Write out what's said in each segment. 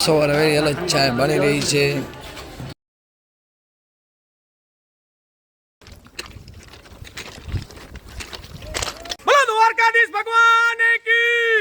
સવારે વેરી અલગ ચાય બની રહી છે. બોલો દ્વારકાધીશ ભગવાન કી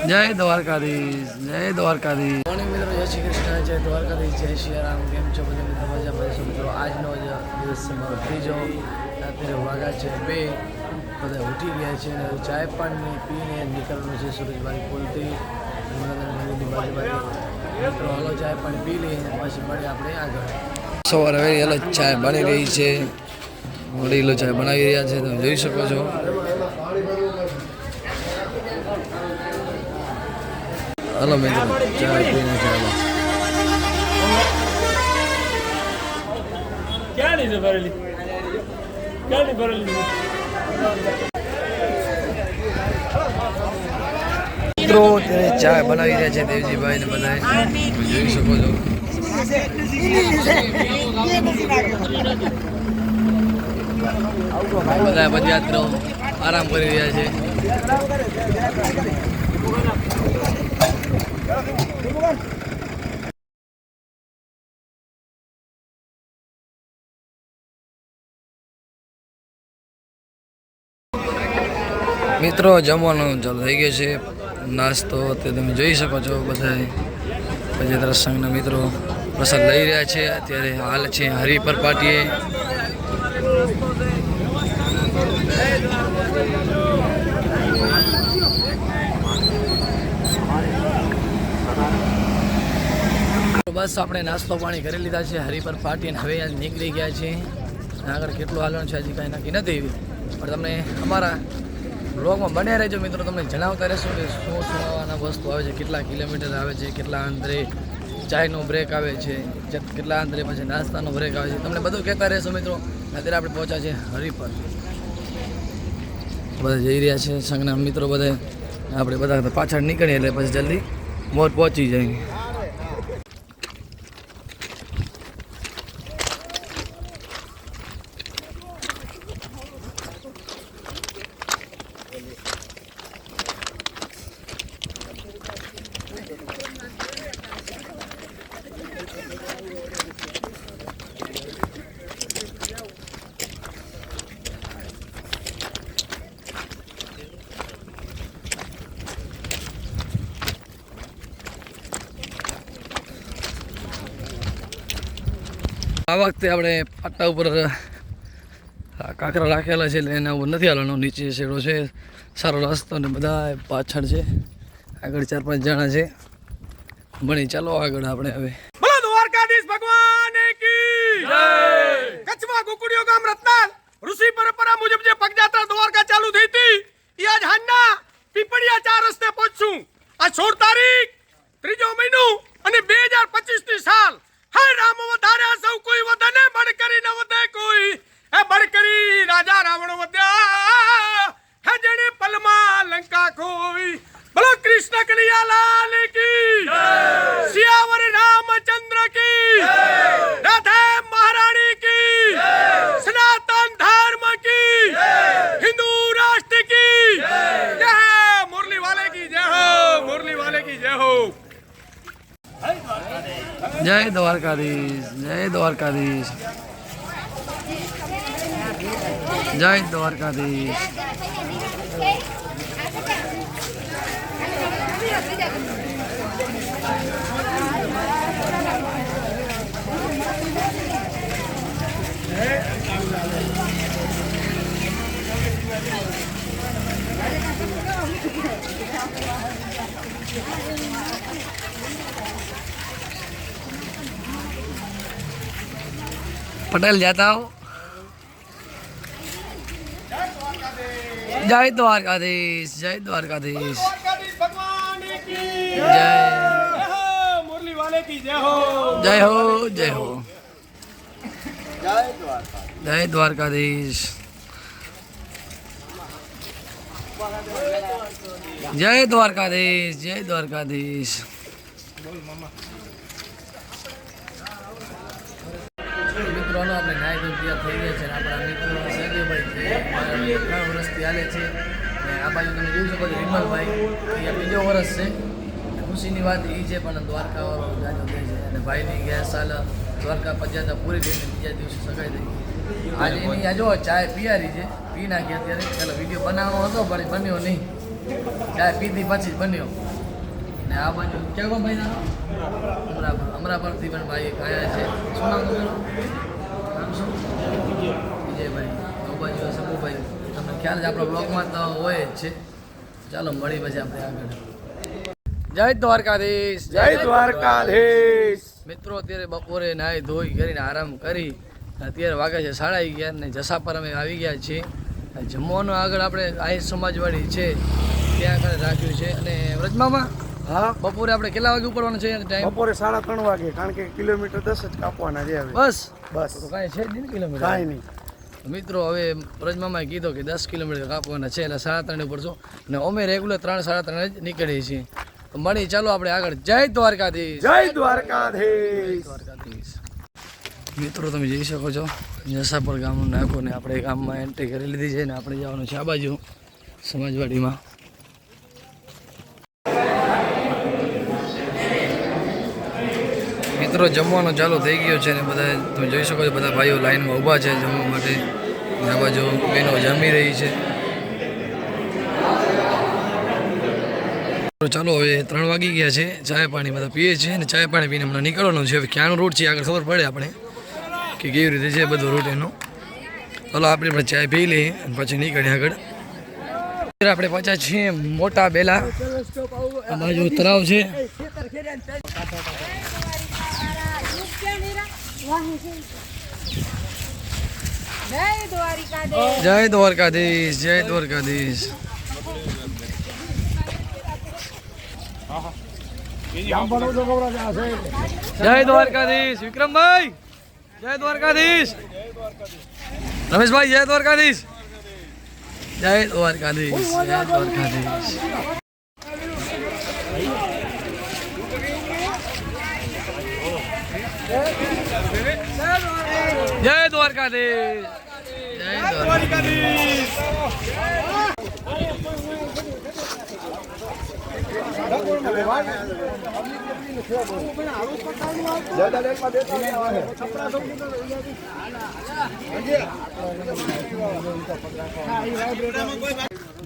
જય દ્વારકાધીશ, જય દ્વારકાધીશ. મોર્નિંગ મિત્રો, જય શ્રી કૃષ્ણ, જય દ્વારકાધીશ, જય શ્રી રામ. કેમ છો બધા મિત્રો? મજા પડશે મિત્રો. આજનો દિવસ છે મારો ત્રીજો. અત્યારે વાગ્યા છે 2. બધા ઉઠી ગયા છે અને ચાય પાણી પીને નીકળવાનું છે સુરજબારી પુલથી મિત્રો. હાલો ચાય પાણી પી લઈએ અને પછી મળીએ આપણે આગળ. સવારે વેરી અલગ ચાય બની રહી છે. વડીલો ચાય બનાવી રહ્યા છે, તમે જોઈ શકો છો. હલો મિત્રો, ચાય પીને ચાલો. ક્યાં નહીં ભરેલી, ક્યાં નહીં ભરેલી મિત્રો તેને ચાય બનાવી રહ્યા છે દેવજીભાઈ ને બધા, જોઈ શકો છો. બધા પદયાત્રીઓ આરામ કરી રહ્યા છે. મિત્રો જમવાનું ચાલુ થઈ ગયું છે. નાસ્તો તે તમે જોઈ શકો છો. બધા પંચાયત સંઘના મિત્રો પ્રસાદ લઈ રહ્યા છે. અત્યારે હાલ છે હરિપર પાટીએ. બસ આપણે નાસ્તો પાણી કરી લીધા છે હરિપર પાટી અને હવે નીકળી ગયા છે. આગળ કેટલું હાલવાનું છે હજી કાંઈ નક્કી નથી, પણ તમને અમારા બ્લોગમાં બન્યા રહેજો મિત્રો. તમને જણાવતા રહેશું કે શું શું વસ્તુ આવે છે, કેટલા કિલોમીટર આવે છે, કેટલા અંતરે ચાયનો બ્રેક આવે છે, કેટલા અંતરે પછી નાસ્તાનો બ્રેક આવે છે, તમને બધું કહેતા રહેશું મિત્રો. અત્યારે આપણે પહોંચ્યા છે હરિપર. બધા જઈ રહ્યા છે સંઘના મિત્રો બધા. આપણે બધા પાછળ નીકળીએ એટલે પછી જલ્દી મોર પહોંચી જાય. આ વખતે આપણે પાટા ઉપર કાંકરા રાખેલા છે એટલે એના ઉપર નથી હાલવાનો. નીચે શેડો છે, સારો રસ્તો અને બધા પાછળ છે. આગળ 4-5 જણા છે. ભણી ચાલો આગળ આપણે હવે. બોલો દ્વારકાધીશ ભગવાન કી જય. કચ્છમાં ગોકુડિયો ગામ રત્નાલ ઋષિ પરંપરા મુજબ જે પગયાત્રા દ્વારકા ચાલુ થઈ હતી એ આજ હાંજના પીપળિયા 4 રસ્તે પહોંચશું. આ 16 તારીખ 3જો મહિનો અને 2025 ની સાલ. હે રામ વધાર્યા સૌ કોઈ વધને બળ કરી ન વધે કોઈ. હે બળ કરી રાજા રાવણ વધ્યા. હે જેણે પલમાં લંકા ખોઈ. બોલો કૃષ્ણ કનૈયાલાલ કી જય. સિયાવર રામચંદ્ર કી જય. રાધે મહારાણી કી જય. સનાતન ધર્મ કી જય. હિન્દુ રાષ્ટ્ર કી જય. જય મુરલી વાલે કી જય હો, મુરલી વાલે કી જય હો. જય દ્વારકાધીશ, જય દ્વારકાધીશ, જય દ્વારકાધીશ. पटेल जाता हो. जय द्वारकाधीश, जय द्वारकाधीश, भगवान की जय मुरली वाले की जय हो, जय हो, जय हो, जय द्वारकाधीश, जय द्वारकाधीश, जय द्वारकाधीश. મિત્રોનો આપણે નાય ધોઈ તૈયાર થઈ ગયા છે. આપણા મિત્રો સૈન્યભાઈ છે, 3 વર્ષથી હાલે છે. અને આ બાજુ તમે જોઈ શકો છો વિમલભાઈ, એ બીજો વર્ષ છે. ખુશીની વાત એ છે પણ દ્વારકાવાળો જાજો દે છે અને ભાઈની ગયા સાલ દ્વારકા પંચાયત પૂરી થઈને બીજા દિવસે સગાઈ થઈ ગઈ. આજે એની આ જો ચાય પિયારી છે, પી નાખી અત્યારે. ચાલો વિડીયો બનાવવાનો હતો પણ બન્યો નહીં, ચાય પીધી પછી જ બન્યો. ને આ બાજુ કેવો ભાઈ નાનો અમરાપરથી પણ ભાઈ આવ્યા છે. શું નામ તમારું? નામ શું? વિજયભાઈ. આ બાજુ શંભુભાઈ. તમને ખ્યાલ છે આપણા બ્લોગમાં તો હોય જ છે. ચાલો મળી પછી આપણે આગળ. જય દ્વારકાધીશ. જય દ્વારકાધીશ. મિત્રો અત્યારે બપોરે નાહી ધોઈ કરીને આરામ કરી અત્યારે વાગે છે 11:30 ને જસા પર અમે આવી ગયા છીએ. જમવાનું આગળ આપણે આહિર સમાજવાડી છે ત્યાં આગળ રાખ્યું છે. અને વ્રજમામાં હા, બપોરે આપણે કેટલા વાગે ઉપડવાનું છે ટાઈમ? બપોરે 3:30 વાગે, કારણ કે કિલોમીટર 10 જ કાપવાના છે હવે. બસ બસ, તો કાંઈ છે જ નહીં કિલોમીટર. કાંઈ નહીં. મિત્રો હવે વ્રજમામાએ કીધું કે 10 કિલોમીટર કાપવાના છે એટલે 3:30 ઉપર છું અને અમે રેગ્યુલર 3-3:30 જ નીકળીએ છીએ. તો મળી ચાલો આપણે આગળ. જય દ્વારકાધીશ. જય દ્વારકાધીશ. દ્વારકાધીશ. મિત્રો તમે જોઈ શકો છો જસાપર ગામનું નાખો ને આપણે ગામમાં એન્ટ્રી કરી લીધી છે ને આપણે જવાનું છે આ બાજુ સમાજવાડીમાં. મિત્રો જમવાનું ચાલુ થઈ ગયું છે ને બધા તમે જોઈ શકો છો બધા ભાઈઓ લાઈનમાં ઊભા છે જમવા માટે. આ બાજુ બહેનો જમી રહી છે. ચાલો હવે 3 વાગી ગયા છે. ચાય પાણી બધા પીએ છે ને ચાય પાણી પીને હમણાં નીકળવાનું છે. હવે ક્યાંનો રૂટ છે આગળ ખબર પડે આપણે કે કેવી રીતે છે બધો રૂટ એનો. ચાલો આપણે ચાય પી લઈએ અને પછી નીકળીએ આગળ. આપણે પહોંચ્યા છીએ મોટા બેલા. આ બાજુ તળાવ છે. જય દ્વારકાધીશ. જય દ્વારકાધીશ. જય દ્વારકાધીશ. વિક્રમભાઈ જય દ્વારકાધીશ. રમેશભાઈ જય દ્વારકાધીશ. જય દ્વારકાધીશ. જય દ્વારકાધીશ. જય દ્વારકાધીશ. જય દ્વારકાધીશ.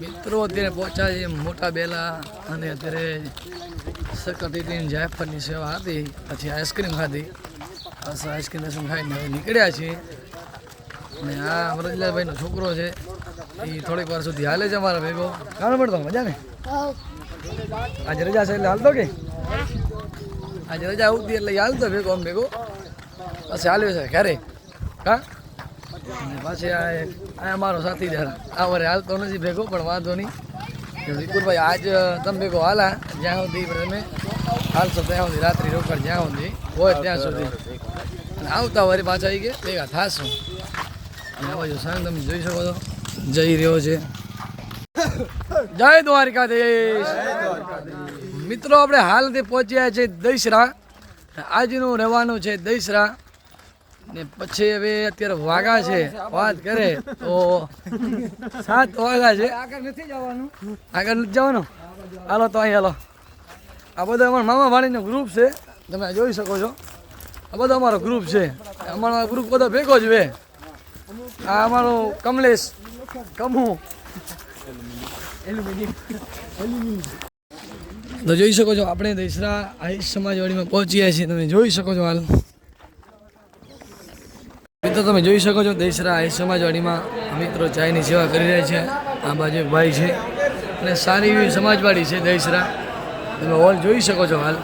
મિત્રો અત્યારે પહોંચ્યા છે મોટા બેલા અને અત્યારે સકતીની જાયફળની સેવા હતી પછી આઈસ્ક્રીમ ખાધી. આઈસ્ક્રીમ ખાઈને હવે નીકળ્યા છીએ. અને આ વ્રજલાલભાઈનો છોકરો છે એ થોડીક વાર સુધી હાલે છે અમારા ભેગો. કામ પડતો મજા ને? આજે રજા છે એટલે હાલતો કે આજે રજા આવતી એટલે હાલતો ભેગો આમ ભેગો પછી હાલ્યો છે ઘરે. હા અને પાછી આ અમારો સાથીદાર આ વરે હાલતો નથી ભેગો પણ વાંધો નહીં. વિપુલભાઈ આજ તમે ભેગો હાલા જ્યાં સુધી તમે હાલશો ત્યાં સુધી રાત્રિ રોકડ જ્યાં સુધી હોય ત્યાં સુધી અને આવતા વરે પાછા આવી ગયા ભેગા થાશું. અને આ બાજુ સાંજ તમે જોઈ શકો છો જઈ રહ્યો છે. જય દ્વારકાધીશ. મિત્રો આપણે હાલથી પહોંચ્યા છે દહીસરા. આજનું રહેવાનું છે દહીસરા ને પછી હવે અત્યારે વાગા છે વાત કરે તો 7 વાગા છે. આગળ નથી જવાનું. હાલો તો અહીં હાલો. આ બધો અમારા મામા ભાણીનો ગ્રુપ છે તમે જોઈ શકો છો. આ બધો અમારો ગ્રુપ છે. અમારો ગ્રુપ બધો ભેગો જ હોય. આ અમારો કમલેશ કમુ તો જોઈ શકો છો આપણે દહીસરા આહિર સમાજવાડીમાં પહોંચ્યા છીએ. તમે જોઈ શકો છો હાલ મિત્રો તમે જોઈ શકો છો દહીસરા આહિર સમાજવાડીમાં મિત્રો ચાયની સેવા કરી રહ્યા છે. આ બાજુ એક ભાઈ છે અને સારી એવી સમાજવાડી છે દહીસરા. તમે હોલ જોઈ શકો છો હાલ.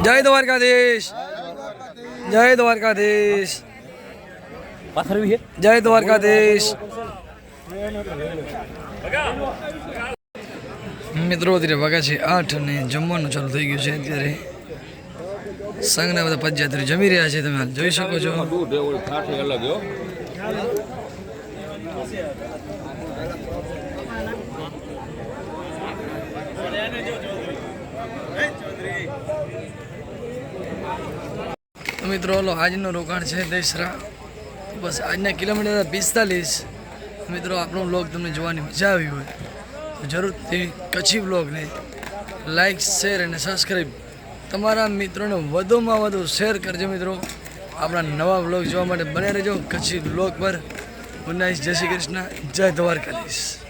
જય દ્વારકાધીશ, જય દ્વારકાધીશ, જય દ્વારકાધીશ. મિત્રો અત્યારે વાગ્યા છે 8 અને જમવાનું ચાલુ થઈ ગયું છે. અત્યારે સંઘના બધા પદયાત્રી જમી રહ્યા છે, તમે હાલ જોઈ શકો છો. તો મિત્રો ઓલો આજનું રોકાણ છે દેશરા, બસ આજના કિલોમીટર 45. મિત્રો આપણો બ્લોગ તમને જોવાની મજા આવી હોય તો જરૂરથી કચ્છી બ્લોગને લાઈક, શેર અને સબસ્ક્રાઈબ તમારા મિત્રોને વધુમાં વધુ શેર કરજો. મિત્રો આપણા નવા બ્લોગ જોવા માટે બને રહેજો કચ્છી બ્લોગ પર. ગુડ નાઇટ, જય શ્રી કૃષ્ણ, જય દ્વારકાધીશ.